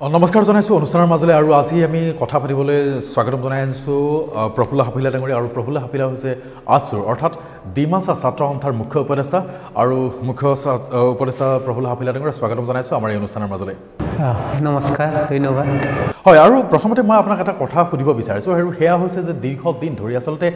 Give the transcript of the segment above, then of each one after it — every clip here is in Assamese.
নমস্কাৰ জনাইছোঁ অনুষ্ঠানৰ মাজলৈ আৰু আজি আমি কথা পাতিবলৈ স্বাগতম জনাই আনিছোঁ প্ৰফুল্ল হাপিলা ডাঙৰীয়া আৰু প্ৰফুল্ল হাপিলা হৈছে আছুৰ অৰ্থাৎ ডিমাছা ছাত্ৰ সন্থাৰ মুখ্য উপদেষ্টা আৰু মুখ্য উপদেষ্টা প্ৰফুল্ল হাপিলা ডাঙৰীয়া স্বাগতম জনাইছোঁ আমাৰ এই অনুষ্ঠানৰ মাজলৈ নমস্কাৰ ধন্যবাদ হয় আৰু প্ৰথমতে মই আপোনাক এটা কথা সুধিব বিচাৰিছোঁ আৰু সেয়া হৈছে যে দীৰ্ঘদিন ধৰি আচলতে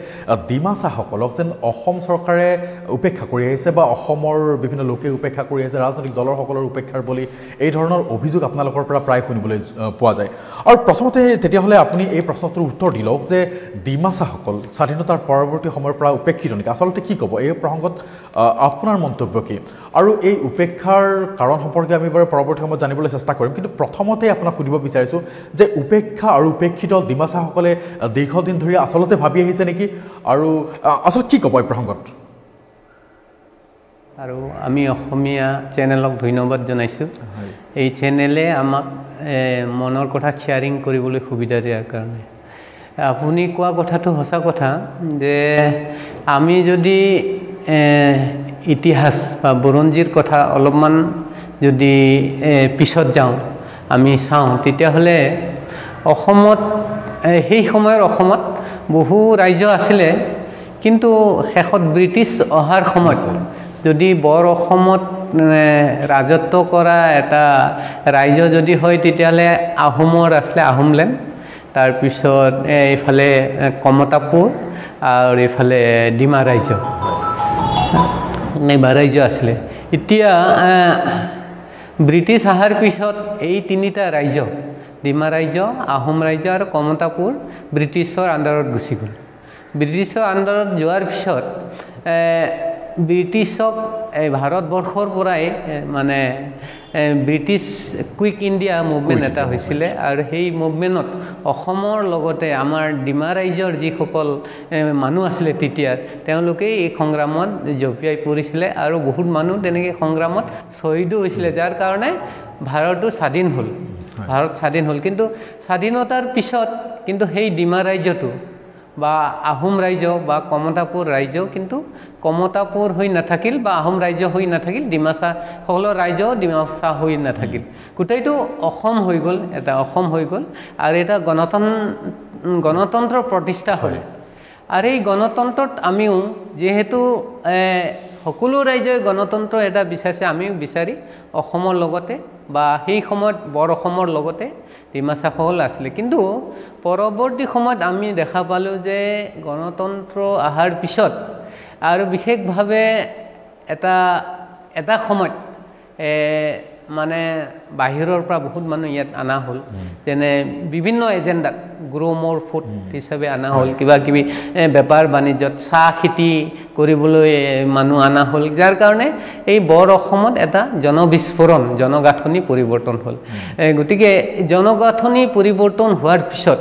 ডিমাছাসকলক যেন অসম চৰকাৰে উপেক্ষা কৰি আহিছে বা অসমৰ বিভিন্ন লোকে উপেক্ষা কৰি আহিছে ৰাজনৈতিক দলৰ সকলৰ উপেক্ষাৰ বলি এই ধৰণৰ অভিযোগ আপোনালোকৰ পৰা প্ৰায় শুনিবলৈ পোৱা যায় আৰু প্ৰথমতে তেতিয়াহ'লে আপুনি এই প্ৰশ্নটোৰ উত্তৰ দি লওক যে ডিমাছাসকল স্বাধীনতাৰ পৰৱৰ্তী সময়ৰ পৰা উপেক্ষিত নেকি আচলতে কি ক'ব এই প্ৰসংগত আপোনাৰ মন্তব্য কি আৰু এই উপেক্ষাৰ কাৰণ সম্পৰ্কে আমি বাৰু পৰৱৰ্তী সময়ত জানিবলৈ চেষ্টা কৰিম কিন্তু প্ৰথমতে আপোনাক সুধিব বিচাৰিছোঁ যে উপেক্ষা আৰু উপেক্ষিত ডিমাছাসকলে দীৰ্ঘদিন ধৰি আচলতে ভাবি আহিছে নেকি আৰু আচলতে কি ক'ব এই প্ৰসংগত আৰু আমি অসমীয়া চেনেলক ধন্যবাদ জনাইছোঁ এই চেনেলে আমাক মনৰ কথা শ্বেয়াৰিং কৰিবলৈ সুবিধা দিয়াৰ কাৰণে আপুনি কোৱা কথাটো সঁচা কথা যে আমি যদি ইতিহাস বা বুৰঞ্জীৰ কথা অলপমান যদি পিছত যাওঁ আমি চাওঁ তেতিয়াহ'লে অসমত সেই সময়ৰ অসমত বহু ৰাজ্য আছিলে কিন্তু শেষত ব্ৰিটিছ অহাৰ সময়ত যদি বৰ অসমত ৰাজত্ব কৰা এটা ৰাজ্য যদি হয় তেতিয়াহ'লে আহোমৰ আছিলে আহোমলেণ্ড তাৰপিছত এইফালে কমতাপুৰ আৰু এইফালে ডিমা ৰাজ্য আছিলে এতিয়া ব্ৰিটিছ অহাৰ পিছত এই তিনিটা ৰাজ্য ডিমা ৰাজ্য আহোম ৰাজ্য আৰু কমতাপুৰ ব্ৰিটিছৰ আণ্ডাৰত গুচি গ'ল ব্ৰিটিছৰ আণ্ডাৰত যোৱাৰ পিছত ব্ৰিটিছক এই ভাৰতবৰ্ষৰ পৰাই মানে ব্ৰিটিছ কুইক ইণ্ডিয়া মুভমেণ্ট এটা হৈছিলে আৰু সেই মুভমেণ্টত অসমৰ লগতে আমাৰ ডিমা ৰাজ্যৰ যিসকল মানুহ আছিলে তেতিয়াৰ তেওঁলোকে এই সংগ্ৰামত জঁপিয়াই পৰিছিলে আৰু বহুত মানুহ তেনেকৈ সংগ্ৰামত শ্বহীদো হৈছিলে যাৰ কাৰণে ভাৰতো স্বাধীন হ'ল ভাৰত স্বাধীন হ'ল কিন্তু স্বাধীনতাৰ পিছত কিন্তু সেই ডিমা ৰাজ্যটো বা আহোম ৰাজ্য বা কমতাপুৰ ৰাজ্য কিন্তু কমতাপুৰ হৈ নাথাকিল বা আহোম ৰাজ্য হৈ নাথাকিল ডিমাছা সকলো ৰাজ্য ডিমাছা হৈ নাথাকিল গোটেইটো অসম হৈ গ'ল এটা অসম হৈ গ'ল আৰু এটা গণতন্ত্ৰ প্ৰতিষ্ঠা হ'ল আৰু এই গণতন্ত্ৰত আমিও যিহেতু সকলো ৰাজ্যই গণতন্ত্ৰ এটা বিচাৰিছে আমিও বিচাৰি অসমৰ লগতে বা সেই সময়ত বৰ অসমৰ লগতে ডিমাছাসকল আছিলে কিন্তু পৰৱৰ্তী সময়ত আমি দেখা পালোঁ যে গণতন্ত্ৰ অহাৰ পিছত আৰু বিশেষভাৱে এটা সময়ত মানে বাহিৰৰ পৰা বহুত মানুহ ইয়াত অনা হ'ল যেনে বিভিন্ন এজেণ্ডাত গ্ৰ' মোৰ ফুড হিচাপে অনা হ'ল কিবা কিবি বেপাৰ বাণিজ্যত চাহ খেতি কৰিবলৈ মানুহ অনা হ'ল যাৰ কাৰণে এই বৰ অসমত এটা জনবিস্ফোৰণ জনগাঁথনি পৰিৱৰ্তন হ'ল গতিকে জনগাঁথনি পৰিৱৰ্তন হোৱাৰ পিছত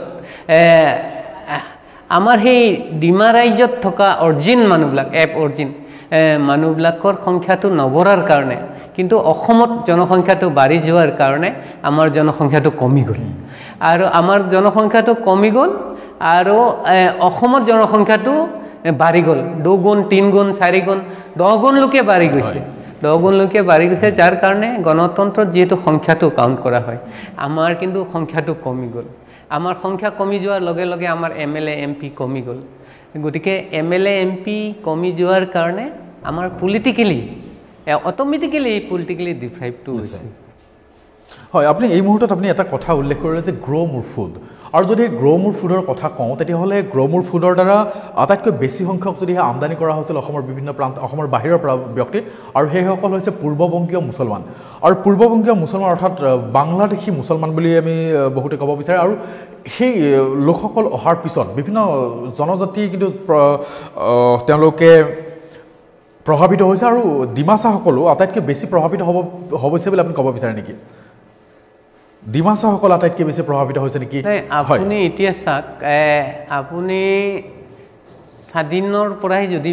আমাৰ সেই ডিমা ৰাজ্যত থকা অৰিজিন মানুহবিলাক অৰিজিন মানুহবিলাকৰ সংখ্যাটো নবঢ়াৰ কাৰণে কিন্তু অসমত জনসংখ্যাটো বাঢ়ি যোৱাৰ কাৰণে আমাৰ জনসংখ্যাটো কমি গ'ল আৰু আমাৰ জনসংখ্যাটো কমি গ'ল আৰু অসমত জনসংখ্যাটো বাঢ়ি গ'ল 2 গুণ 3 গুণ 4 গুণ 10 গুণলৈকে বাঢ়ি গৈছে 10 গুণলৈকে বাঢ়ি গৈছে যাৰ কাৰণে গণতন্ত্ৰত যিহেতু সংখ্যাটো কাউণ্ট কৰা হয় আমাৰ কিন্তু সংখ্যাটো কমি গ'ল আমাৰ সংখ্যা কমি যোৱাৰ লগে লগে আমাৰ MLA MP কমি গ'ল গতিকে MLA MP কমি যোৱাৰ কাৰণে আমাৰ পলিটিকেলি অট'মেটিকেলি ডিফ্ৰাইভটো হৈছে হয় আপুনি এই মুহূৰ্তত আপুনি এটা কথা উল্লেখ কৰিলে যে গ্ৰ' মোৰ ফুড আৰু যদি গ্ৰ' মোৰ ফুডৰ কথা কওঁ তেতিয়াহ'লে গ্ৰ' মোৰ ফুডৰ দ্বাৰা আটাইতকৈ বেছি সংখ্যক যদিহে আমদানি কৰা হৈছিল অসমৰ বিভিন্ন প্ৰান্ত অসমৰ বাহিৰৰ পৰা ব্যক্তি আৰু সেইসকল হৈছে পূৰ্ববংগীয় মুছলমান আৰু পূৰ্ববংগীয় মুছলমান অৰ্থাৎ বাংলাদেশী মুছলমান বুলি আমি বহুতে ক'ব বিচাৰে আৰু সেই লোকসকল অহাৰ পিছত বিভিন্ন জনজাতি কিন্তু তেওঁলোকে প্ৰভাৱিত হৈছে আৰু ডিমাছাসকলো আটাইতকৈ বেছি প্ৰভাৱিত হৈছে বুলি আপুনি ক'ব বিচাৰে নেকি ডিমাছাসকল আটাইতকৈ বেছি প্ৰভাৱিত হৈছে নেকি আপুনি এতিয়া চাওক আপুনি স্বাধীনৰ পৰাই যদি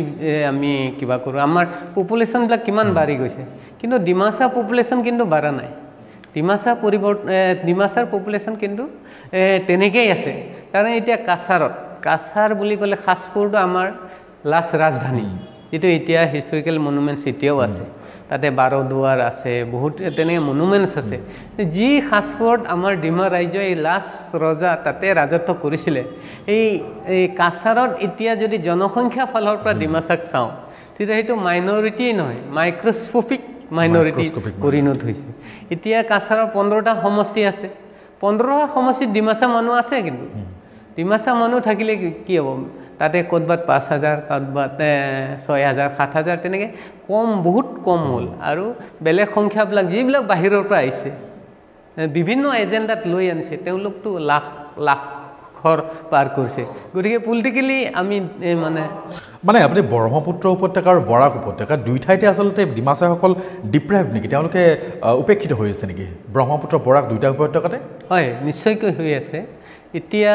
আমি কিবা কৰোঁ আমাৰ পপুলেশ্যনবিলাক কিমান বাঢ়ি গৈছে কিন্তু ডিমাছা পপুলেশ্যন কিন্তু বাঢ়া নাই ডিমাছাৰ পপুলেশ্যন কিন্তু তেনেকেই আছে কাৰণ এতিয়া কাছাৰ বুলি ক'লে খাছপুৰটো আমাৰ লাষ্ট ৰাজধানী যিটো এতিয়া হিষ্টৰিকেল মনুমেণ্টছ এতিয়াও আছে তাতে বাৰদুৱাৰ আছে বহুত তেনেকৈ মনুমেণ্টছ আছে যি সাজপুৰত আমাৰ ডিমা ৰাজ্যই লাষ্ট ৰজা তাতে ৰাজত্ব কৰিছিলে এই কাছাৰত এতিয়া যদি জনসংখ্যা ফালৰ পৰা ডিমাচাক চাওঁ তেতিয়া সেইটো মাইনৰিটি নহয় মাইক্ৰস্কোপিক মাইনৰিটি পৰিণত হৈছে এতিয়া কাছাৰৰ 15টা সমষ্টি আছে 15টা সমষ্টিত ডিমাচা মানুহ আছে কিন্তু ডিমাচা মানুহ থাকিলে কি হ'ব তাতে ক'ৰবাত 5,000 ক'ৰবাত 6,000 7,000 তেনেকৈ কম বহুত কম হ'ল আৰু বেলেগ সংখ্যাবিলাক যিবিলাক বাহিৰৰ পৰা আহিছে বিভিন্ন এজেণ্ডাত লৈ আনিছে তেওঁলোকতো লাখ লাখৰ পাৰ কৰিছে গতিকে পলিটিকেলি আমি মানে আপুনি ব্ৰহ্মপুত্ৰ উপত্যকা আৰু বৰাক উপত্যকা দুই ঠাইতে আচলতে ডিমাচাসকল ডিপ্ৰাইভ নেকি তেওঁলোকে উপেক্ষিত হৈ আছে নেকি ব্ৰহ্মপুত্ৰ বৰাক দুইটা উপত্যকাতে হয় নিশ্চয়কৈ হৈ আছে এতিয়া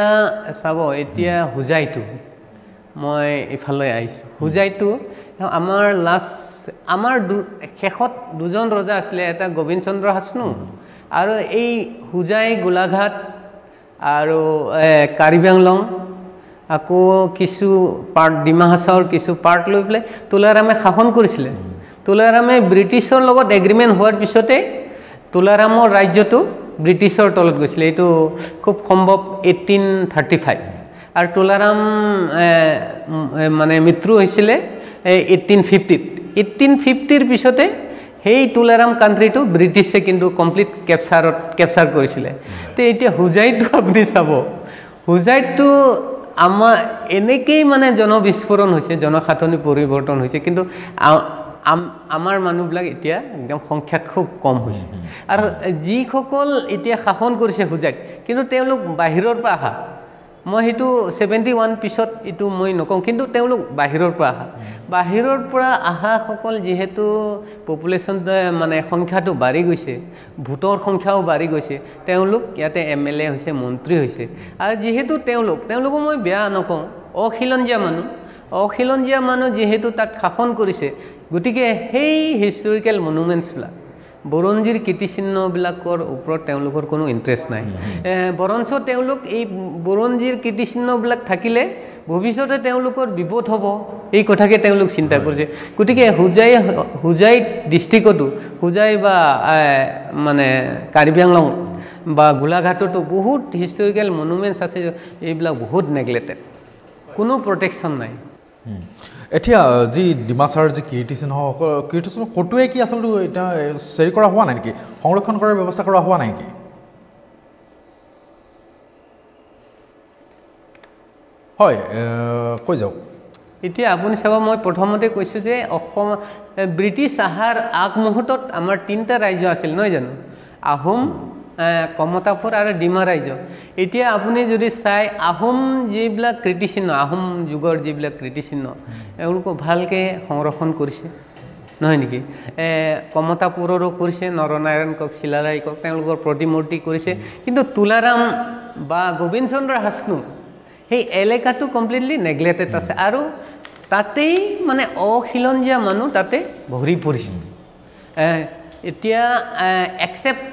চাব এতিয়া হোজাইটো মই ইফালে আহিছোঁ হোজাইটো আমাৰ আমাৰ শেষত দুজন ৰজা আছিলে এটা গোবিন্দ চন্দ্ৰ হাচনু আৰু এই হোজাই গোলাঘাট আৰু কাৰ্বি আংলং আকৌ কিছু পাৰ্ট ডিমা হাছাওৰ কিছু পাৰ্ট লৈ পেলাই তুলাৰামে শাসন কৰিছিলে তুলাৰামে ব্ৰিটিছৰ লগত এগ্ৰিমেণ্ট হোৱাৰ পিছতে তুলাৰামৰ ৰাজ্যটো ব্ৰিটিছৰ তলত গৈছিলে এইটো খুব সম্ভৱ 1835 আৰু তুলাৰাম মানে মৃত্যু হৈছিলে 1850 পিছতে সেই তুলাৰাম কাণ্ট্ৰিটো ব্ৰিটিছে কিন্তু কমপ্লিট কেপচাৰ কৰিছিলে তো এতিয়া হোজাইটো আপুনি চাব হোজাইটো আমাৰ এনেকেই মানে জনবিস্ফোৰণ হৈছে জনসাঁথনি পৰিৱৰ্তন হৈছে কিন্তু আমাৰ মানুহবিলাক এতিয়া একদম সংখ্যাত খুব কম হৈছে আৰু যিসকল এতিয়া শাসন কৰিছে হোজাইত কিন্তু তেওঁলোক বাহিৰৰ পৰা অহা মই সেইটো 71 পিছত এইটো মই নকওঁ কিন্তু তেওঁলোক বাহিৰৰ পৰা অহাসকল যিহেতু পপুলেশ্যন মানে সংখ্যাটো বাঢ়ি গৈছে ভোটৰ সংখ্যাও বাঢ়ি গৈছে তেওঁলোক ইয়াতে MLA হৈছে মন্ত্ৰী হৈছে আৰু যিহেতু তেওঁলোকো মই বেয়া নকওঁ অখিলঞ্জীয়া মানুহ যিহেতু তাত শাসন কৰিছে গতিকে সেই হিষ্টৰিকেল মনুমেণ্টছবিলাক বুৰঞ্জীৰ কীৰ্তিচিহ্নবিলাকৰ ওপৰত তেওঁলোকৰ কোনো ইণ্টাৰেষ্ট নাই বৰঞ্চ তেওঁলোক এই বুৰঞ্জীৰ কীৰ্তিচিহ্নবিলাক থাকিলে ভৱিষ্যতে তেওঁলোকৰ বিপদ হ'ব এই কথাকে তেওঁলোক চিন্তা কৰিছে গতিকে হোজাই ডিষ্ট্ৰিক্টতো হোজাই বা মানে কাৰ্বি আংলং বা গোলাঘাটতো বহুত হিষ্টৰিকেল মনুমেণ্টছ আছে এইবিলাক বহুত নেগলেক্টেড কোনো প্ৰটেকশ্যন নাই এতিয়া যি ডিমাচাৰ যি কীৰ্তিচিহ্ন ক'তোৱে কি আচলতে এতিয়া চেৰি কৰা হোৱা নাই নেকি সংৰক্ষণ কৰাৰ ব্যৱস্থা কৰা হোৱা নাই নেকি হয় কৈ যাওক এতিয়া আপুনি চাব মই প্ৰথমতে কৈছোঁ যে অসম ব্ৰিটিছ অহাৰ আগমুহূৰ্তত আমাৰ 3টা ৰাজ্য আছিল নহয় জানো আহোম কমতাপুৰ আৰু ডিমা ৰাজ্য এতিয়া আপুনি যদি চাই আহোম যিবিলাক কীৰ্তিচিহ্ন আহোম যুগৰ যিবিলাক কীৰ্তিচিহ্ন এওঁলোকক ভালকৈ সংৰক্ষণ কৰিছে নহয় নেকি কমতাপুৰৰো কৰিছে নৰনাৰায়ণ কক চিলাৰায় কক তেওঁলোকৰ প্ৰতিমূৰ্তি কৰিছে কিন্তু তুলাৰাম বা গোবিন্দ চন্দ্ৰ হাচনু সেই এলেকাটো কমপ্লিটলি নেগলেক্টেড আছে আৰু তাতেই মানে অখিলঞ্জীয়া মানুহ তাতে ভৰি পৰিছে এতিয়া একচেপ্ট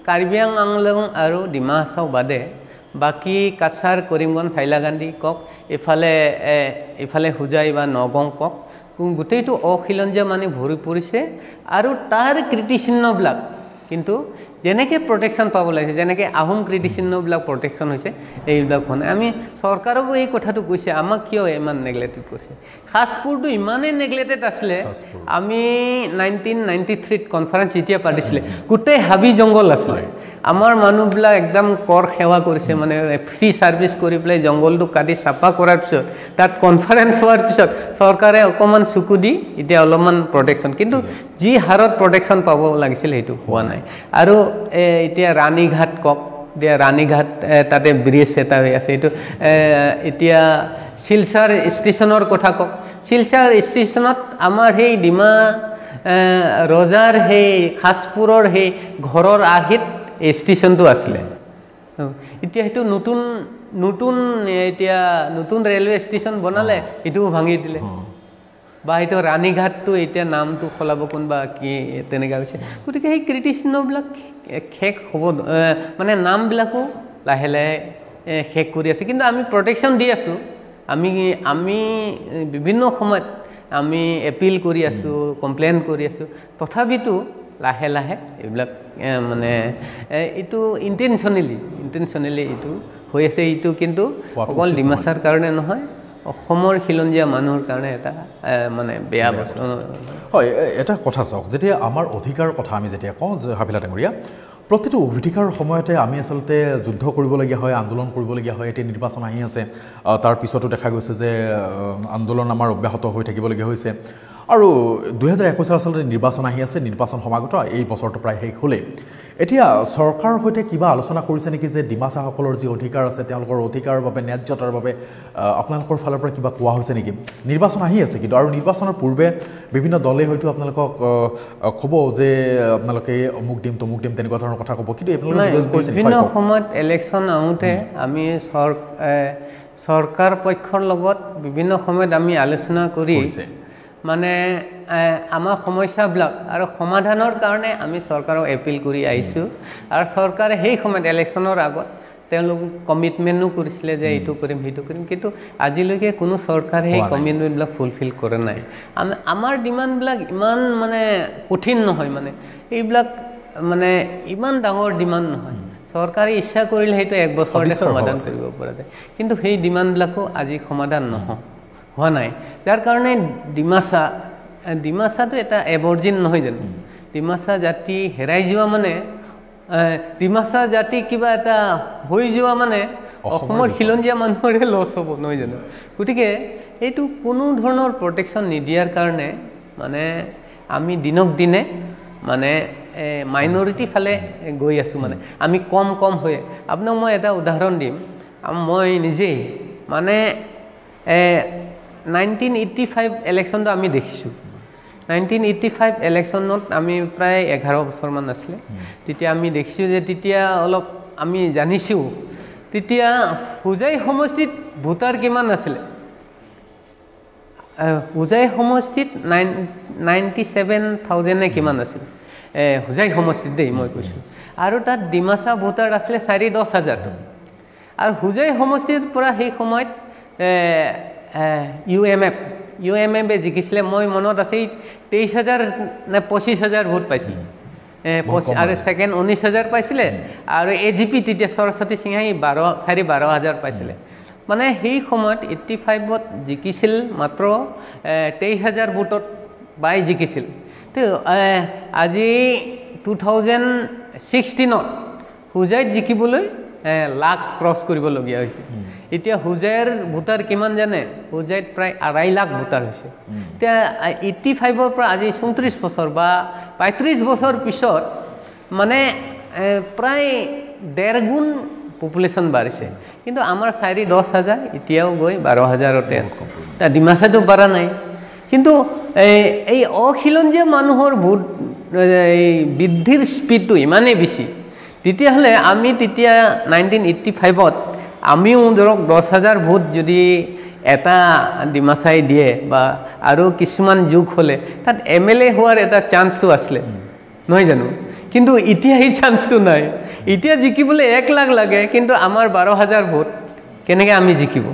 কাৰ্বি আংলং আৰু ডিমা হাছাও বাদে বাকী কাছাৰ কৰিমগঞ্জ হাইলাকান্দি কক ইফালে হোজাই বা নগাঁও কক গোটেইটো অখিলঞ্জীয়া মানুহ ভৰি পৰিছে আৰু তাৰ কীৰ্তিচিহ্নবিলাক কিন্তু যেনেকৈ প্ৰটেকশ্যন পাব লাগিছে যেনেকৈ আহোম কীৰ্তিচিহ্নবিলাক প্ৰটেকশ্যন হৈছে এইবিলাক হোৱা নাই আমি চৰকাৰকো এই কথাটো কৈছে আমাক কিয় ইমান নেগলেক্টেড কৰিছে সাজপুৰটো ইমানেই নেগলেক্টেড আছিলে আমি 1993 কনফাৰেন্স যেতিয়া পাতিছিলে গোটেই হাবি জংঘল আছিলে আমাৰ মানুহবিলাক একদম কৰ সেৱা কৰিছে মানে ফ্ৰী ছাৰ্ভিচ কৰি পেলাই জংঘলটো কাটি চাফা কৰাৰ পিছত তাত কনফাৰেন্স হোৱাৰ পিছত চৰকাৰে অকণমান চকু দি এতিয়া অলপমান প্ৰটেকশ্যন কিন্তু যি হাৰত প্ৰটেকশ্যন পাব লাগিছিল সেইটো হোৱা নাই আৰু এতিয়া ৰাণীঘাট কক এতিয়া ৰাণীঘাট তাতে ব্ৰিজ এটা হৈ আছে এইটো এতিয়া শিলচাৰ ষ্টেচনৰ কথা কওক শিলচাৰ ষ্টেচনত আমাৰ সেই ডিমা ৰজাৰ সেই সাজপুৰৰ সেই ঘৰৰ আহিত ষ্টেচনটো আছিলে এতিয়া সেইটো নতুন ৰেলৱে ষ্টেচন বনালে এইটোও ভাঙি দিলে বা সেইটো ৰাণীঘাটটো এতিয়া নামটো সলাব কোনোবা কি তেনেকুৱা হৈছে গতিকে সেই কীৰ্তিচিহ্নবিলাক শেষ হ'ব মানে নামবিলাকো লাহে লাহে শেষ কৰি আছে কিন্তু আমি প্ৰটেকশ্যন দি আছোঁ আমি বিভিন্ন সময়ত আমি এপিল কৰি আছোঁ কমপ্লেইন কৰি আছোঁ তথাপিতো লাহে লাহে এইবিলাক মানে এইটো ইণ্টেনশ্যনেলি এইটো হৈ আছে এইটো কিন্তু অকল ডিমাছাৰ কাৰণে নহয় অসমৰ খিলঞ্জীয়া মানুহৰ কাৰণে এটা মানে বেয়া বস্তু হয় এটা কথা চাওক যেতিয়া আমাৰ অধিকাৰৰ কথা আমি যেতিয়া কওঁ হাবিলা টেঙৰীয়া প্ৰতিটো অধিকাৰৰ সময়তে আমি আচলতে যুদ্ধ কৰিবলগীয়া হয় আন্দোলন কৰিবলগীয়া হয় এতিয়া নিৰ্বাচন আহি আছে তাৰ পিছতো দেখা গৈছে যে আন্দোলন আমাৰ অব্যাহত হৈ থাকিবলগীয়া হৈছে আৰু 2021 আচলতে নিৰ্বাচন আহি আছে নিৰ্বাচন সমাগত এই বছৰটো প্ৰায় শেষ হ'লে এতিয়া চৰকাৰৰ সৈতে কিবা আলোচনা কৰিছে নেকি যে ডিমাছাসকলৰ যি অধিকাৰ আছে তেওঁলোকৰ অধিকাৰৰ বাবে ন্যায্যতাৰ বাবে আপোনালোকৰ ফালৰ পৰা কিবা কোৱা হৈছে নেকি নিৰ্বাচন আহি আছে কিন্তু আৰু নিৰ্বাচনৰ পূৰ্বে বিভিন্ন দলে হয়তো আপোনালোকক ক'ব যে আপোনালোকে অমুক দিম তমুক দিম তেনেকুৱা ধৰণৰ কথা ক'ব কিন্তু বিভিন্ন সময়ত ইলেকশ্যন আহোঁতে আমি চৰকাৰ পক্ষৰ লগত বিভিন্ন সময়ত আমি আলোচনা কৰি মানে আমাৰ সমস্যাবিলাক আৰু সমাধানৰ কাৰণে আমি চৰকাৰক এপিল কৰি আহিছোঁ আৰু চৰকাৰে সেই সময়ত ইলেকশ্যনৰ আগত তেওঁলোক কমিটমেণ্টো কৰিছিলে যে এইটো কৰিম সেইটো কৰিম কিন্তু আজিলৈকে কোনো চৰকাৰে সেই কমিটমেণ্টবিলাক ফুলফিল কৰা নাই আমাৰ ডিমাণ্ডবিলাক ইমান মানে কঠিন নহয় মানে এইবিলাক মানে ইমান ডাঙৰ ডিমাণ্ড নহয় চৰকাৰে ইচ্ছা কৰিলে সেইটো এক বছৰতে সমাধান কৰিব পৰা যায় কিন্তু সেই ডিমাণ্ডবিলাকো আজি সমাধান হোৱা নাই যাৰ কাৰণে ডিমাছাটো এটা এবৰ্জিন নহয় জানো ডিমাছা জাতি হেৰাই যোৱা মানে ডিমাছা জাতি কিবা এটা হৈ যোৱা মানে অসমৰ খিলঞ্জীয়া মানুহৰে লছ হ'ব নহয় জানো গতিকে এইটো কোনো ধৰণৰ প্ৰটেকশ্যন নিদিয়াৰ কাৰণে মানে আমি দিনক দিনে মানে মাইনৰিটি ফালে গৈ আছোঁ মানে আমি কম হৈ আপোনাক মই এটা উদাহৰণ দিম মই নিজেই মানে 1985 ইলেকশ্যনটো আমি দেখিছোঁ 1985 ইলেকশ্যনত আমি প্ৰায় 11 বছৰমান আছিলে তেতিয়া আমি দেখিছোঁ যে তেতিয়া অলপ আমি জানিছোঁ তেতিয়া হোজাই সমষ্টিত ভোটাৰ কিমান আছিলে হোজাই সমষ্টিত 97,000 কিমান আছিলে হোজাই সমষ্টিত দেই মই কৈছোঁ আৰু তাত ডিমাছা ভোটাৰ আছিলে 4-10,000 আৰু হোজাই সমষ্টিৰ পৰা সেই সময়ত UMF জিকিছিলে মই মনত আছে 23,000 নে 25,000 ভোট পাইছিলে আৰু ছেকেণ্ড 19,000 পাইছিলে আৰু AGP তেতিয়া সৰস্বতী সিংহাই 12,000 পাইছিলে মানে সেই সময়ত 85ত জিকিছিল মাত্ৰ 23,000 ভোটত বাই জিকিছিল তো আজি 2016ত হোজাইত জিকিবলৈ লাখ ক্ৰছ কৰিবলগীয়া হৈছে এতিয়া হোজাইৰ ভোটাৰ কিমান জানে হোজাইত প্ৰায় 2.5 লাখ ভোটাৰ হৈছে এতিয়া 85ৰ পৰা আজি 34 বছৰ বা 35 বছৰ পিছত মানে প্ৰায় 1.5 গুণ পপুলেশ্যন বাঢ়িছে কিন্তু আমাৰ 4-10,000 এতিয়াও গৈ 12,000তে আছে এতিয়া ডিমাছাটো বাঢ়া নাই কিন্তু এই অখিলঞ্জীয়া মানুহৰ ভোট এই বৃদ্ধিৰ স্পীডটো ইমানেই বেছি তেতিয়াহ'লে আমি তেতিয়া 1985ত আমিও ধৰক 10,000 ভোট যদি এটা ডিমাছাই দিয়ে বা আৰু কিছুমান যুগ হ'লে তাত MLA হোৱাৰ এটা চান্সটো আছিলে নহয় জানো কিন্তু এতিয়া এই চান্সটো নাই এতিয়া জিকিবলৈ 1 লাখ লাগে কিন্তু আমাৰ 12,000 ভোট কেনেকৈ আমি জিকিব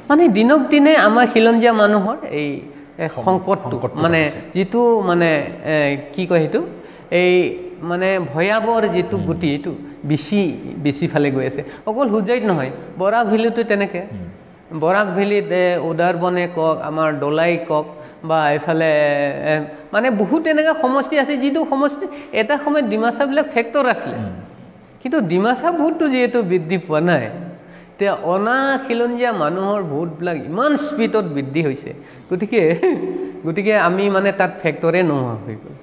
মানে দিনক দিনে আমাৰ খিলঞ্জীয়া মানুহৰ এই সংকটটো মানে যিটো মানে কি কয় সেইটো এই মানে ভয়াৱহৰ যিটো গতি এইটো বেছি ফালে গৈ আছে অকল হোজাইত নহয় বৰাক ভেলীতো তেনেকৈ বৰাক ভেলীত উদাৰবনে কওক আমাৰ দলাই কওক বা এইফালে মানে বহুত এনেকুৱা সমষ্টি আছে যিটো সমষ্টি এটা সময়ত ডিমাছাবিলাক ফেক্টৰ আছিলে কিন্তু ডিমাছা ভোটটো যিহেতু বৃদ্ধি পোৱা নাই এতিয়া অনা খিলঞ্জীয়া মানুহৰ ভোটবিলাক ইমান স্পীডত বৃদ্ধি হৈছে গতিকে আমি মানে তাত ফেক্টৰে নোহোৱা হৈ গ'ল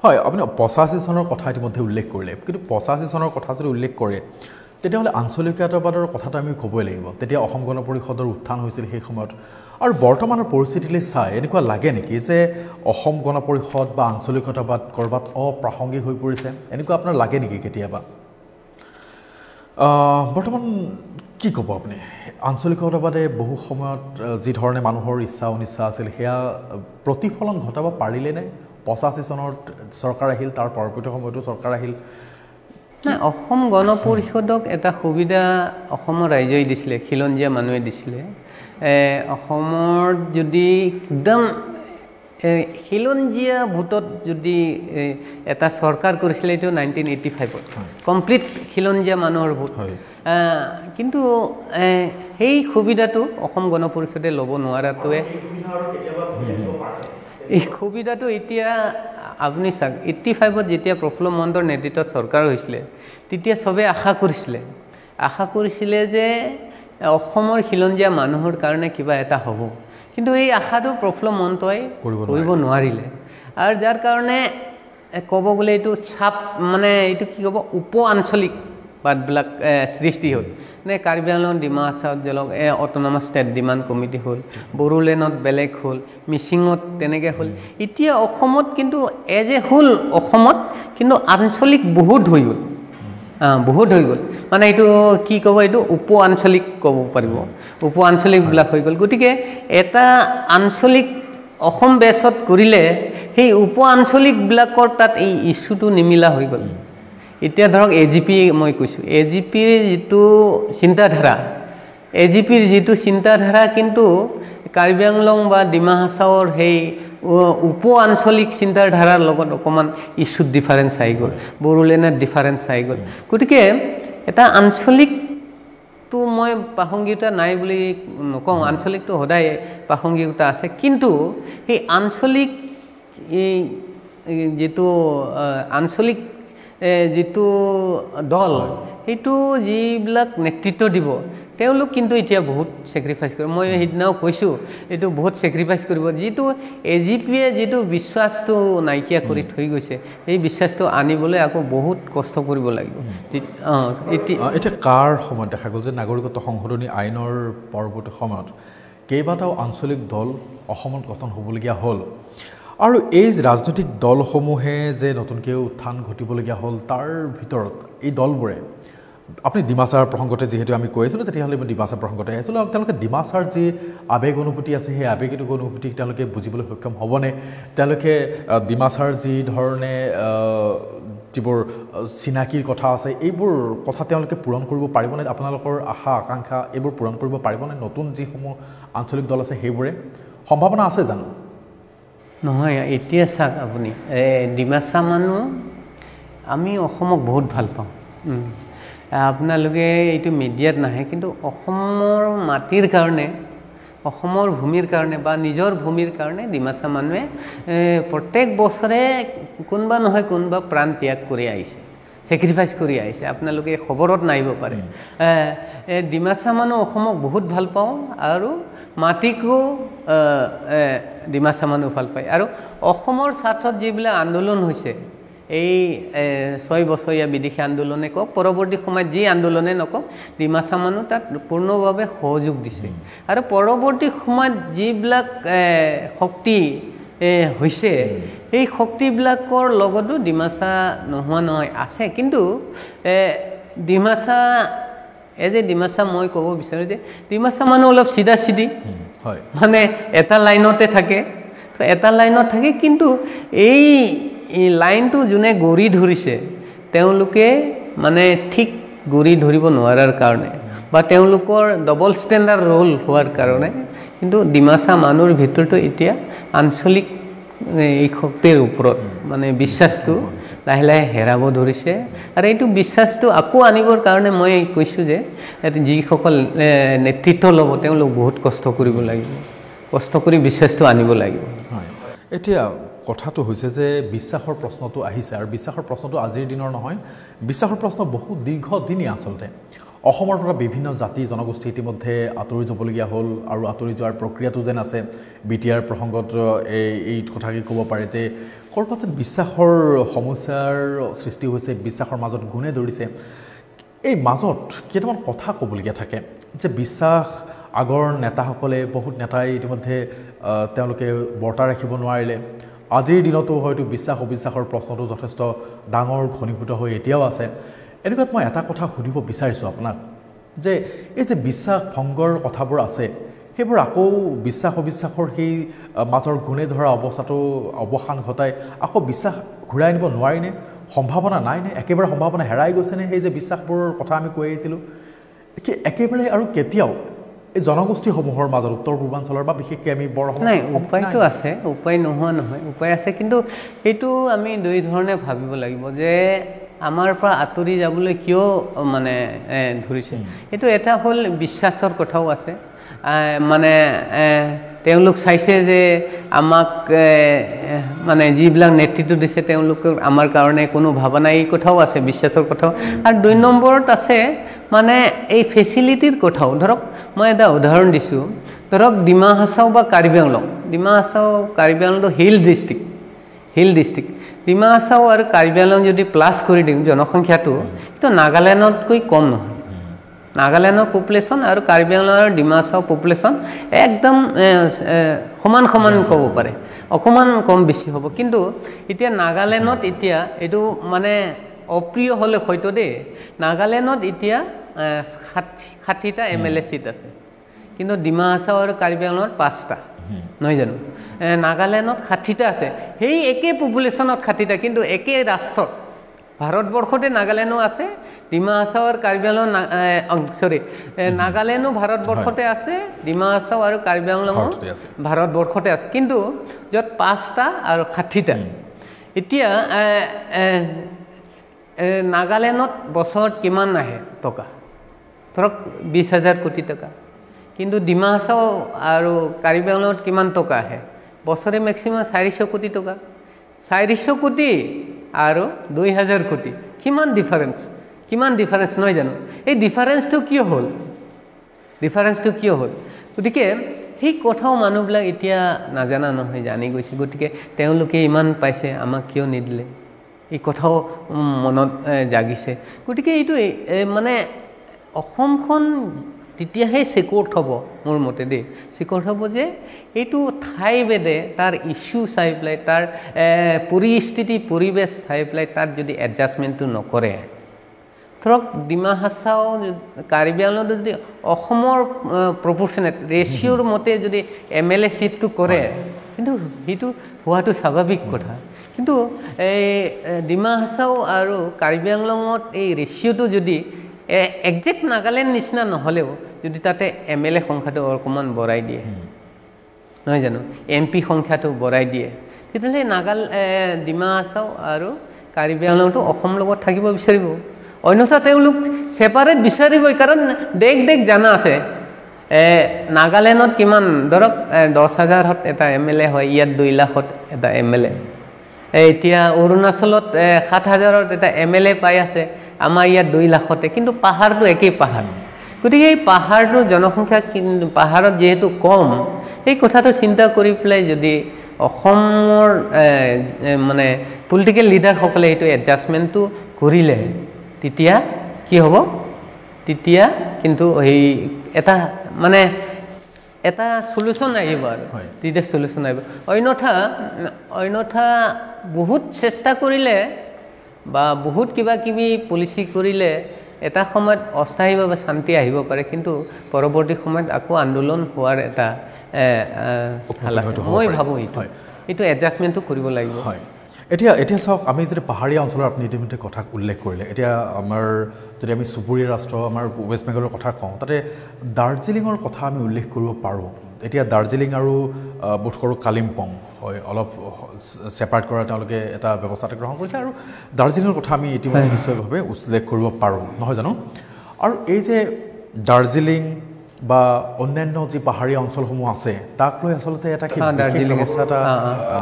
হয় আপুনি 85 চনৰ কথা ইতিমধ্যে উল্লেখ কৰিলে কিন্তু 85 চনৰ কথা যদি উল্লেখ কৰে তেতিয়াহ'লে আঞ্চলিকতাবাদৰ কথাটো আমি ক'বই লাগিব তেতিয়া অসম গণ পৰিষদৰ উত্থান হৈছিল সেই সময়ত আৰু বৰ্তমানৰ পৰিস্থিতিলৈ চাই এনেকুৱা লাগে নেকি যে অসম গণ পৰিষদ বা আঞ্চলিকতাবাদ ক'ৰবাত অপ্ৰাসংগিক হৈ পৰিছে এনেকুৱা আপোনাৰ লাগে নেকি কেতিয়াবা বৰ্তমান কি ক'ব আপুনি আঞ্চলিকতাবাদে বহু সময়ত যি ধৰণে মানুহৰ ইচ্ছা অনিচ্ছা আছিল সেয়া প্ৰতিফলন ঘটাব পাৰিলেনে 85 চনত চৰকাৰ আহিল তাৰ পৰৱৰ্তী সময়তো চৰকাৰ আহিল নাই অসম গণ পৰিষদক এটা সুবিধা অসমৰ ৰাইজই দিছিলে খিলঞ্জীয়া মানুহে দিছিলে অসমৰ যদি একদম খিলঞ্জীয়া ভোটত যদি এটা চৰকাৰ কৰিছিলে এইটো 1985 কমপ্লিট খিলঞ্জীয়া মানুহৰ ভোট কিন্তু সেই সুবিধাটো অসম গণ পৰিষদে ল'ব নোৱাৰাটোৱে এই সুবিধাটো এতিয়া আপুনি চাওক 85ত যেতিয়া প্ৰফুল্ল মহন্তৰ নেতৃত্বত চৰকাৰ হৈছিলে তেতিয়া চবে আশা কৰিছিলে যে অসমৰ খিলঞ্জীয়া মানুহৰ কাৰণে কিবা এটা হ'ব কিন্তু এই আশাটো প্ৰফুল্ল মহন্তই কৰিব নোৱাৰিলে আৰু যাৰ কাৰণে ক'ব গ'লে এইটো চাপ মানে এইটো কি ক'ব উপ আঞ্চলিক বাদবিলাক সৃষ্টি হ'ল নে কাৰ্বি আংলং ডিমা হাছাওত জলক অট'নমাছ ষ্টেট ডিমাণ্ড কমিটি হ'ল বড়োলেণ্ডত বেলেগ হ'ল মিচিঙত তেনেকৈ হ'ল এতিয়া অসমত কিন্তু এজ এ হোল অসমত কিন্তু আঞ্চলিক বহুত হৈ গ'ল মানে এইটো কি ক'ব এইটো উপ আঞ্চলিক ক'ব পাৰিব উপ আঞ্চলিকবিলাক হৈ গ'ল গতিকে এটা আঞ্চলিক অসম বেছত কৰিলে সেই উপ আঞ্চলিকবিলাকৰ তাত এই ইছ্যুটো নিমিলা হৈ গ'ল এতিয়া ধৰক AGP মই কৈছোঁ AGPৰ যিটো চিন্তাধাৰা কিন্তু কাৰ্বি আংলং বা ডিমা হাছাওৰ সেই উপ আঞ্চলিক চিন্তাধাৰাৰ লগত অকণমান ইছ্যুত ডিফাৰেঞ্চ আহি গ'ল বড়োলেণ্ডত ডিফাৰেঞ্চ আহি গ'ল গতিকে এটা আঞ্চলিকটো মই প্ৰাসংগিকতা নাই বুলি নকওঁ আঞ্চলিকটো সদায় প্ৰাসংগিকতা আছে কিন্তু সেই আঞ্চলিক যিটো আঞ্চলিক যিটো দল সেইটো যিবিলাক নেতৃত্ব দিব তেওঁলোক কিন্তু এতিয়া বহুত ছেক্ৰিফাইচ কৰিব মই সেইদিনাও কৈছোঁ এইটো বহুত ছেক্ৰিফাইচ কৰিব যিটো AGPয়ে যিটো বিশ্বাসটো নাইকিয়া কৰি থৈ গৈছে এই বিশ্বাসটো আনিবলৈ আকৌ বহুত কষ্ট কৰিব লাগিব এতিয়া কাৰ সময়ত দেখা গ'ল যে নাগৰিকত্ব সংশোধনী আইনৰ পৰৱৰ্তী সময়ত কেইবাটাও আঞ্চলিক দল অসমত গঠন হ'বলগীয়া হ'ল আৰু এই ৰাজনৈতিক দলসমূহে যে নতুনকৈ উত্থান ঘটিবলগীয়া হ'ল তাৰ ভিতৰত এই দলবোৰে আপুনি ডিমাছাৰ প্ৰসংগতে যিহেতু আমি কৈ আছিলোঁ তেতিয়াহ'লে মই ডিমাছাৰ প্ৰসংগতে আহিছিলোঁ তেওঁলোকে ডিমাছাৰ যি আৱেগ অনুভূতি আছে সেই আৱেগিক অনুভূতি তেওঁলোকে বুজিবলৈ সক্ষম হ'বনে তেওঁলোকে ডিমাছাৰ যি ধৰণে যিবোৰ চিনাকিৰ কথা আছে এইবোৰ কথা তেওঁলোকে পূৰণ কৰিব পাৰিবনে আপোনালোকৰ আশা আকাংক্ষা এইবোৰ পূৰণ কৰিব পাৰিবনে নতুন যিসমূহ আঞ্চলিক দল আছে সেইবোৰে সম্ভাৱনা আছে জানো নহয় এতিয়া চাওক আপুনি ডিমাছা মানুহ আমি অসমক বহুত ভাল পাওঁ আপোনালোকে এইটো মিডিয়াত নাহে কিন্তু অসমৰ মাটিৰ কাৰণে অসমৰ ভূমিৰ কাৰণে বা নিজৰ ভূমিৰ কাৰণে ডিমাছা মানুহে প্ৰত্যেক বছৰে কোনোবা নহয় কোনোবা প্ৰাণ ত্যাগ কৰি আহিছে ছেক্ৰিফাইচ কৰি আহিছে আপোনালোকে খবৰত নাহিব পাৰে ডিমাছা মানুহ অসমক বহুত ভাল পাওঁ আৰু মাটিকো ডিমাছা মানুহ ভাল পায় আৰু অসমৰ স্বাৰ্থত যিবিলাক আন্দোলন হৈছে এই 6 বছৰীয়া বিদেশী আন্দোলনে কওক পৰৱৰ্তী সময়ত যি আন্দোলনে নকওক ডিমাছা মানুহ তাত পূৰ্ণভাৱে সহযোগ দিছে আৰু পৰৱৰ্তী সময়ত যিবিলাক শক্তি হৈছে এই শক্তিবিলাকৰ লগতো ডিমাছা নোহোৱা নহয় আছে কিন্তু ডিমাছা ডিমাছা মই ক'ব বিচাৰোঁ যে ডিমাছা মানুহ অলপ চিধা চিধি হয় মানে এটা লাইনতে থাকে কিন্তু এই লাইনটো যোনে গঢ়ি ধৰিছে তেওঁলোকে মানে ঠিক গঢ়ি ধৰিব নোৱাৰাৰ কাৰণে বা তেওঁলোকৰ ডবল ষ্টেণ্ডাৰ্ড ৰোল হোৱাৰ কাৰণে কিন্তু ডিমাছা মানুহৰ ভিতৰতো এতিয়া আঞ্চলিক এই শক্তিৰ ওপৰত মানে বিশ্বাসটো লাহে লাহে হেৰাব ধৰিছে আৰু এইটো বিশ্বাসটো আকৌ আনিবৰ কাৰণে মই কৈছোঁ যে যিসকল নেতৃত্ব ল'ব তেওঁলোক বহুত কষ্ট কৰিব লাগিব কষ্ট কৰি বিশ্বাসটো আনিব লাগিব এতিয়া কথাটো হৈছে যে বিশ্বাসৰ প্ৰশ্নটো আহিছে আৰু বিশ্বাসৰ প্ৰশ্নটো আজিৰ দিনৰ নহয় বিশ্বাসৰ প্ৰশ্ন বহু দীৰ্ঘদিনীয়া আচলতে অসমৰ পৰা বিভিন্ন জাতি জনগোষ্ঠী ইতিমধ্যে আঁতৰি যাবলগীয়া হ'ল আৰু আঁতৰি যোৱাৰ প্ৰক্ৰিয়াটো যেন আছে BTR প্ৰসংগত এই কথাকে ক'ব পাৰে যে ক'ৰবাত যেন বিশ্বাসৰ সমস্যাৰ সৃষ্টি হৈছে বিশ্বাসৰ মাজত গুণে ধৰিছে এই মাজত কেইটামান কথা ক'বলগীয়া থাকে যে বিশ্বাস আগৰ নেতাসকলে বহুত নেতাই ইতিমধ্যে তেওঁলোকে বৰ্তা ৰাখিব নোৱাৰিলে আজিৰ দিনতো হয়তো বিশ্বাস অবিশ্বাসৰ প্ৰশ্নটো যথেষ্ট ডাঙৰ ঘনীভূত হৈ এতিয়াও আছে এনেকুৱাত মই এটা কথা সুধিব বিচাৰিছোঁ আপোনাক যে এই যে বিশ্বাস ভংগৰ কথাবোৰ আছে সেইবোৰ আকৌ বিশ্বাস অবিশ্বাসৰ সেই মাজৰ ঘূণে ধৰা অৱস্থাটো অৱসান ঘটাই আকৌ বিশ্বাস ঘূৰাই আনিব নোৱাৰিনে সম্ভাৱনা নাইনে একেবাৰে সম্ভাৱনা হেৰাই গৈছেনে সেই যে বিশ্বাসবোৰৰ কথা আমি কৈ আহিছিলোঁ একেবাৰে আৰু কেতিয়াও এই জনগোষ্ঠীসমূহৰ মাজত উত্তৰ পূৰ্বাঞ্চলৰ বা বিশেষকৈ আমি বৰ নাই উপায়টো আছে উপায় নোহোৱা নহয় উপায় আছে কিন্তু এইটো আমি দুই ধৰণে ভাবিব লাগিব যে আমাৰ পৰা আঁতৰি যাবলৈ কিয় মানে ধৰিছে এইটো এটা হ'ল বিশ্বাসৰ কথাও আছে মানে তেওঁলোক চাইছে যে আমাক মানে যিবিলাক নেতৃত্ব দিছে তেওঁলোকৰ আমাৰ কাৰণে কোনো ভাবা নাই এই কথাও আছে বিশ্বাসৰ কথাও আৰু 2 নম্বৰত আছে মানে এই ফেচিলিটিৰ কথাও ধৰক মই এটা উদাহৰণ দিছোঁ ধৰক ডিমা হাছাও বা কাৰ্বি আংলং হিল ডিষ্ট্ৰিক্ট ডিমা হাছাও আৰু কাৰ্বি আংলং যদি প্লাছ কৰি দিওঁ জনসংখ্যাটো তো নাগালেণ্ডতকৈ কম নহয় নাগালেণ্ডৰ পপুলেশ্যন আৰু কাৰ্বি আংলং আৰু ডিমা হাছাও পপুলেশ্যন একদম সমান ক'ব পাৰে অকণমান কম বেছি হ'ব কিন্তু এতিয়া নাগালেণ্ডত এতিয়া এইটো মানে অপ্ৰিয় হ'লে হয়তো দেই নাগালেণ্ডত এতিয়া 60টা MLA চিট আছে কিন্তু ডিমা হাছাও আৰু কাৰ্বি আংলঙত 5টা নহয় জানো নাগালেণ্ডত 60টা আছে সেই একে পপুলেশ্যনত 60টা কিন্তু একে ৰাষ্ট্ৰত ভাৰতবৰ্ষতে নাগালেণ্ডো আছে ডিমা হাছাও আৰু কাৰ্বি আংলং নাগালেণ্ডো ভাৰতবৰ্ষতে আছে ডিমা হাছাও আৰু কাৰ্বি আংলঙো ভাৰতবৰ্ষতে আছে কিন্তু য'ত 5টা আৰু 60টা এতিয়া নাগালেণ্ডত বছৰত কিমান আহে টকা ধৰক 20,000 কোটি টকা কিন্তু ডিমা হাছাও আৰু কাৰ্বি আংলঙত কিমান টকা আহে বছৰে মেক্সিমাম 400 কোটি টকা 400 কোটি আৰু 2,000 কোটি কিমান ডিফাৰেন্স নহয় জানো এই ডিফাৰেন্সটো কিয় হ'ল গতিকে সেই কথাও মানুহবিলাক এতিয়া নাজানা নহয় জানি গৈছে গতিকে তেওঁলোকে ইমান পাইছে আমাক কিয় নিদিলে এই কথাও মনত জাগিছে গতিকে এইটো মানে অসমখন তেতিয়াহে চিকিউৰ হ'ব মোৰ মতে দেই চিকিউৰ হ'ব যে এইটো ঠাইভেদে তাৰ ইছ্যু চাই পেলাই তাৰ পৰিস্থিতি পৰিৱেশ চাই পেলাই তাত যদি এডজাষ্টমেণ্টটো নকৰে ধৰক ডিমা হাছাও কাৰ্বি আংলঙত যদি অসমৰ প্ৰপৰ্চনেট ৰেচিঅ'ৰ মতে যদি MLA চিটটো কৰে কিন্তু সেইটো হোৱাটো স্বাভাৱিক কথা কিন্তু এই ডিমা হাছাও আৰু কাৰ্বি আংলঙত এই ৰেচিঅ'টো যদি একজেক্ট নাগালেণ্ড নিচিনা নহ'লেও যদি তাতে MLA সংখ্যাটো অকণমান বঢ়াই দিয়ে নহয় জানো MP সংখ্যাটো বঢ়াই দিয়ে তেতিয়াহ'লে ডিমা হাছাও আৰু কাৰ্বি আংলঙটো অসম লগত থাকিব বিচাৰিব অন্যথা তেওঁলোক ছেপাৰেট বিচাৰিবই কাৰণ দেশ জানা আছে নাগালেণ্ডত কিমান ধৰক 10,000ত এটা MLA হয় ইয়াত 2 লাখত এটা MLA এতিয়া অৰুণাচলত 7,000ত এটা MLA পাই আছে আমাৰ ইয়াত 2 লাখতে কিন্তু পাহাৰটো একেই পাহাৰ গতিকে এই পাহাৰটোৰ জনসংখ্যা পাহাৰত যিহেতু কম এই কথাটো চিন্তা কৰি পেলাই যদি অসমৰ মানে পলিটিকেল লিডাৰসকলে এইটো এডজাষ্টমেণ্টটো কৰিলে তেতিয়া কি হ'ব তেতিয়া কিন্তু এই এটা সলিউশন আহিব আৰু তেতিয়া সলিউশন আহিব অন্যথা বহুত চেষ্টা কৰিলে বা বহুত কিবা কিবি পলিচি কৰিলে এটা সময়ত অস্থায়ীভাৱে শান্তি আহিব পাৰে কিন্তু পৰৱৰ্তী সময়ত আকৌ আন্দোলন হোৱাৰ এটা মই ভাবোঁ এইটো এডজাষ্টমেণ্টটো কৰিব লাগিব এতিয়া চাওক আমি যদি পাহাৰীয়া অঞ্চলৰ আপুনি ইতিমধ্যে কথা উল্লেখ কৰিলে এতিয়া আমাৰ যদি আমি চুবুৰীয়া ৰাষ্ট্ৰ আমাৰ ৱেষ্ট বেংগলৰ কথা কওঁ তাতে দাৰ্জিলিঙৰ কথা আমি উল্লেখ কৰিব পাৰোঁ এতিয়া দাৰ্জিলিং আৰু বোধ কৰোঁ কালিম্পং হয় অলপ ছেপাৰেট কৰা তেওঁলোকে এটা ব্যৱস্থাটো গ্ৰহণ কৰিছে আৰু দাৰ্জিলিঙৰ কথা আমি ইতিমধ্যে নিশ্চয়ভাৱে উল্লেখ কৰিব পাৰোঁ নহয় জানো আৰু এই যে দাৰ্জিলিং বা অন্যান্য যি পাহাৰীয়া অঞ্চলসমূহ আছে তাক লৈ আচলতে এটা ব্যৱস্থা এটা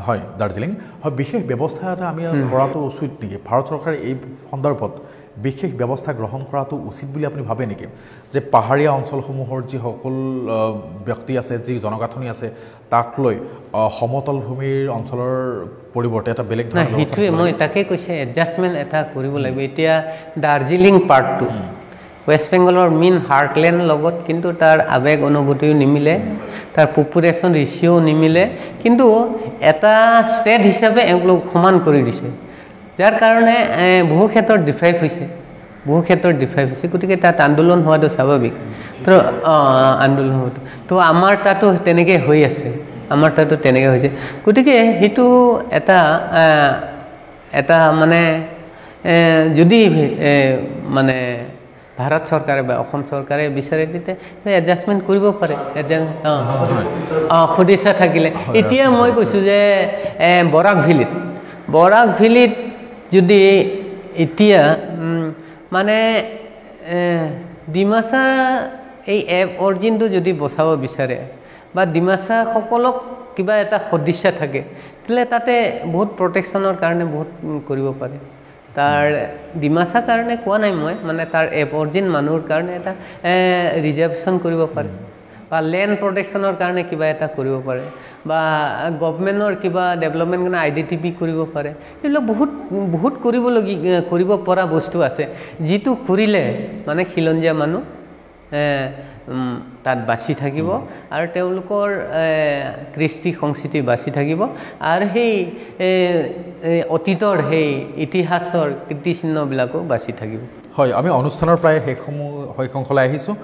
হয় দাৰ্জিলিং হয় বিশেষ ব্যৱস্থা এটা আমি কৰাটো উচিত নেকি ভাৰত চৰকাৰে এই সন্দৰ্ভত বিশেষ ব্যৱস্থা গ্ৰহণ কৰাটো উচিত বুলি আপুনি ভাবে নেকি যে পাহাৰীয়া অঞ্চলসমূহৰ যিসকল ব্যক্তি আছে যি জনগাঁথনি আছে তাক লৈ সমতল ভূমিৰ অঞ্চলৰ পৰিৱৰ্তে এটা বেলেগ ধৰণৰ সেইটোৱে মই তাকে কৈছে এডজাষ্টমেণ্ট এটা কৰিব লাগিব এতিয়া দাৰ্জিলিং পাৰ্টটো ৱেষ্ট বেংগলৰ মেইন হাৰ্টলেণ্ড লগত কিন্তু তাৰ আৱেগ অনুভূতিও নিমিলে তাৰ পপুলেশ্যন ৰেচিঅ'ও নিমিলে কিন্তু এটা ষ্টেট হিচাপে এওঁলোক সমান কৰি দিছে যাৰ কাৰণে বহু ক্ষেত্ৰত ডিফাইভ হৈছে গতিকে তাত আন্দোলন হোৱাটো স্বাভাৱিক তো আন্দোলন হ'ব তো আমাৰ তাতো তেনেকৈ হৈ আছে আমাৰ তাতো তেনেকৈ হৈছে গতিকে সেইটো এটা মানে যদি মানে ভাৰত চৰকাৰে বা অসম চৰকাৰে বিচাৰে তেতিয়া এডজাষ্টমেণ্ট কৰিব পাৰে সদিচ্ছা থাকিলে এতিয়া মই কৈছোঁ যে বৰাক ভেলীত যদি এতিয়া মানে ডিমাচা এই অৰিজিনটো যদি বচাব বিচাৰে বা ডিমাচাসকলক কিবা এটা সদিচ্ছা থাকে তেতিয়াহ'লে তাতে বহুত প্ৰটেকশ্যনৰ কাৰণে বহুত কৰিব পাৰে তাৰ ডিমাচা কাৰণে কোৱা নাই মই মানে তাৰ অৰিজিন মানুহৰ কাৰণে এটা ৰিজাৰ্ভেশ্যন কৰিব পাৰে বা লেণ্ড প্ৰটেকশ্যনৰ কাৰণে কিবা এটা কৰিব পাৰে বা গভৰ্ণমেণ্টৰ কিবা ডেভেলপমেণ্ট কাৰণে IDTP কৰিব পাৰে এইবিলাক বহুত কৰিব পৰা বস্তু আছে যিটো কৰিলে মানে খিলঞ্জীয়া মানুহ তাত বাচি থাকিব আৰু তেওঁলোকৰ কৃষ্টি সংস্কৃতি বাচি থাকিব আৰু সেই অতীতৰ সেই ইতিহাসৰ কীৰ্তিচিহ্নবিলাকো বাচি থাকিব হয় আমি অনুষ্ঠানৰ প্ৰায় শেষ অংশলৈ আহিছোঁ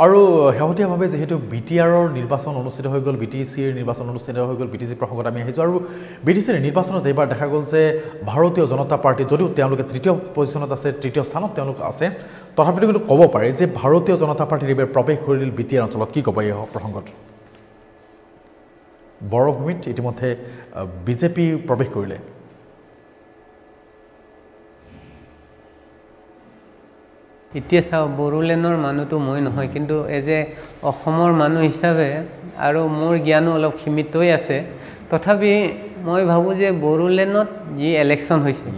আৰু শেহতীয়াভাৱে যিহেতু BTRৰ নিৰ্বাচন অনুষ্ঠিত হৈ গ'ল BTCৰ নিৰ্বাচন অনুষ্ঠিত হৈ গ'ল BTC প্ৰসংগত আমি আহিছোঁ আৰু BTCৰ নিৰ্বাচনত এইবাৰ দেখা গ'ল যে ভাৰতীয় জনতা পাৰ্টি যদিও তেওঁলোকে তৃতীয় পজিশ্যনত আছে তৃতীয় স্থানত তেওঁলোক আছে তথাপিতো কিন্তু ক'ব পাৰে যে ভাৰতীয় জনতা পাৰ্টিৰ এইবাৰ প্ৰৱেশ কৰিল BTR অঞ্চলত কি ক'ব এই প্ৰসংগত বৰভূমিত ইতিমধ্যে বিজেপি প্ৰৱেশ কৰিলে এতিয়া চাওঁ বড়োলেণ্ডৰ মানুহটো মই নহয় কিন্তু অসমৰ মানুহ হিচাপে আৰু মোৰ জ্ঞানো অলপ সীমিতই আছে তথাপি মই ভাবোঁ যে বড়োলেণ্ডত যি ইলেকশ্যন হৈছে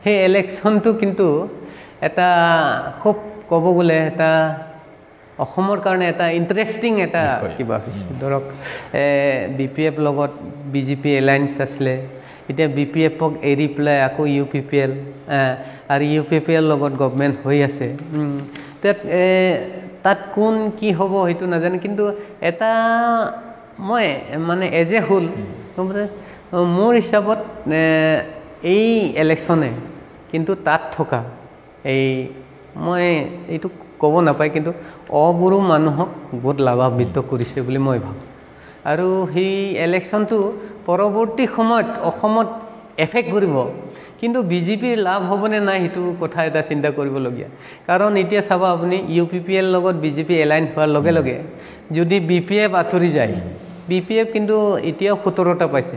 সেই ইলেকশ্যনটো কিন্তু এটা খুব ক'ব গ'লে এটা অসমৰ কাৰণে এটা ইণ্টাৰেষ্টিং এটা কিবা হৈছে ধৰক BPF লগত BJP এলায়েন্স আছিলে এতিয়া BPFক এৰি পেলাই আকৌ UPPL আৰু UPPL লগত গভৰ্ণমেণ্ট হৈ আছে তাত কোন কি হ'ব সেইটো নাজানো কিন্তু এটা মই মানে হোল মোৰ হিচাপত এই ইলেকশ্যনে কিন্তু তাত থকা মই এইটো ক'ব নাপায় কিন্তু অবড়ো মানুহক বহুত লাভান্বিত কৰিছে বুলি মই ভাবোঁ আৰু সেই ইলেকশ্যনটো পৰৱৰ্তী সময়ত অসমত এফেক্ট কৰিব কিন্তু BJPৰ লাভ হ'বনে নাই সেইটো কথা এটা চিন্তা কৰিবলগীয়া কাৰণ এতিয়া চাব আপুনি UPPL লগত BJP এলাইন হোৱাৰ লগে লগে যদি BPF আঁতৰি যায় BPF কিন্তু এতিয়াও 17টা পাইছে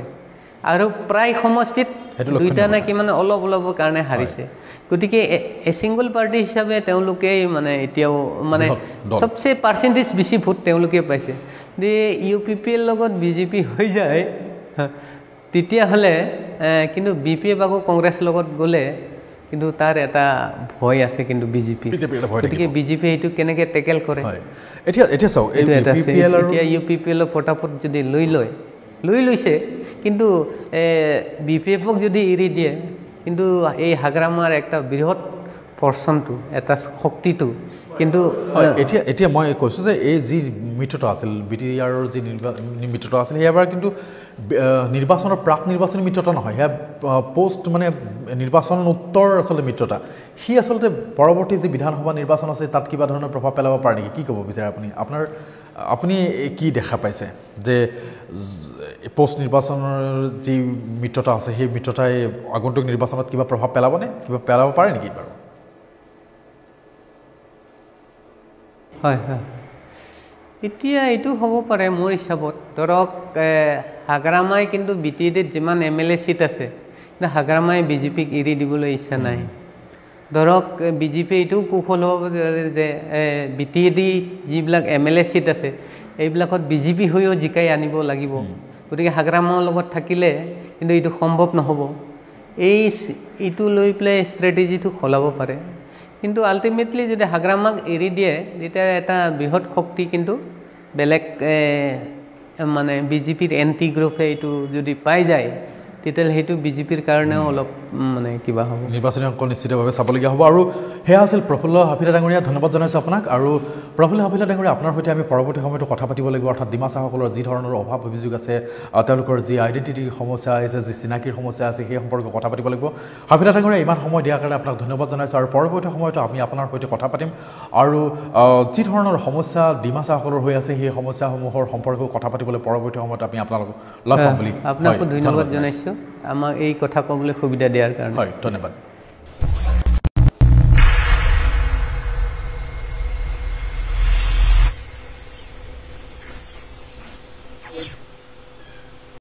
আৰু প্ৰায় সমষ্টিত দুইটা নে কিমান অলপৰ কাৰণে হাৰিছে গতিকে ছিংগল পাৰ্টি হিচাপে তেওঁলোকে মানে এতিয়াও মানে সবচে পাৰ্চেণ্টেজ বেছি ভোট তেওঁলোকে পাইছে যে UPPL লগত BJP হৈ যায় তেতিয়াহ'লে কিন্তু BPF আকৌ কংগ্ৰেছ লগত গ'লে কিন্তু তাৰ এটা ভয় আছে কিন্তু BJP গতিকে BJP এইটো কেনেকৈ টেকেল কৰে এতিয়া চাওক UPPL ফটাফট যদি লৈছে কিন্তু BPFক যদি এৰি দিয়ে কিন্তু এই হাগ্ৰামাৰ একটা বৃহৎ পৰ্চনটো এটা শক্তিটো কিন্তু এতিয়া মই কৈছোঁ যে এই যি মিত্ৰতা আছিল BTRৰ যি মিত্ৰতা আছিল সেয়াবাৰ কিন্তু নিৰ্বাচনৰ প্ৰাক নিৰ্বাচনী মিত্ৰতা নহয় সেয়া পোষ্ট মানে নিৰ্বাচন উত্তৰ আচলতে মিত্ৰতা সি আচলতে পৰৱৰ্তী যি বিধানসভা নিৰ্বাচন আছে তাত কিবা ধৰণৰ প্ৰভাৱ পেলাব পাৰে নেকি কি ক'ব বিচাৰে আপুনি কি দেখা পাইছে যে পোষ্ট নিৰ্বাচনৰ যি মিত্ৰতা আছে সেই মিত্ৰতাই আগন্তুক নিৰ্বাচনত কিবা প্ৰভাৱ পেলাবনে কিবা পেলাব পাৰে নেকি বাৰু হয় এতিয়া এইটো হ'ব পাৰে মোৰ হিচাপত ধৰক হাগ্ৰামাই কিন্তু BTDত যিমান MLA চিট আছে কিন্তু হাগ্ৰামাই BJPক এৰি দিবলৈ ইচ্ছা নাই ধৰক BJP এইটো কুফল হ'ব যে BTD যিবিলাক MLA চিট আছে এইবিলাকত BJP হৈও জিকাই আনিব লাগিব গতিকে হাগ্ৰামাৰ লগত থাকিলে কিন্তু এইটো সম্ভৱ নহ'ব এইটো লৈ পেলাই ষ্ট্ৰেটেজিটো সলাব পাৰে কিন্তু আল্টিমেটলি যদি হাগ্ৰামাক এৰি দিয়ে তেতিয়া এটা বৃহৎ শক্তি কিন্তু বেলেগ মানে BJPৰ এণ্টি গ্ৰুপে এইটো যদি পাই যায় তেতিয়াহ'লে সেইটো বিজেপিৰ কাৰণেও অলপ মানে কিবা হ'ব নিৰ্বাচনী অংক নিশ্চিতভাৱে চাবলগীয়া হ'ব আৰু সেয়া আছিল প্ৰফুল্ল হাফিলা ডাঙৰীয়া ধন্যবাদ জনাইছোঁ আপোনাক আৰু প্ৰফুল্ল হাফিলা ডাঙৰীয়া আপোনাৰ সৈতে আমি পৰৱৰ্তী সময়তো কথা পাতিব লাগিব অৰ্থাৎ ডিমাছাসকলৰ যি ধৰণৰ অভাৱ অভিযোগ আছে তেওঁলোকৰ যি আইডেণ্টিটিৰ সমস্যা আছে যি চিনাকিৰ সমস্যা আছে সেই সম্পৰ্কে কথা পাতিব লাগিব হাফিলা ডাঙৰীয়া ইমান সময় দিয়াৰ কাৰণে আপোনাক ধন্যবাদ জনাইছোঁ আৰু পৰৱৰ্তী সময়তো আমি আপোনাৰ সৈতে কথা পাতিম আৰু যি ধৰণৰ সমস্যা ডিমাছাসকলৰ হৈ আছে সেই সমস্যাসমূহৰ সম্পৰ্কেও কথা পাতিবলৈ পৰৱৰ্তী সময়ত আমি আপোনালোকক লগ পাম বুলি আপোনাকো ধন্যবাদ জনাইছোঁ আমাক এই কথা ক'বলৈ সুবিধা দিয়াৰ কাৰণে হয় ধন্যবাদ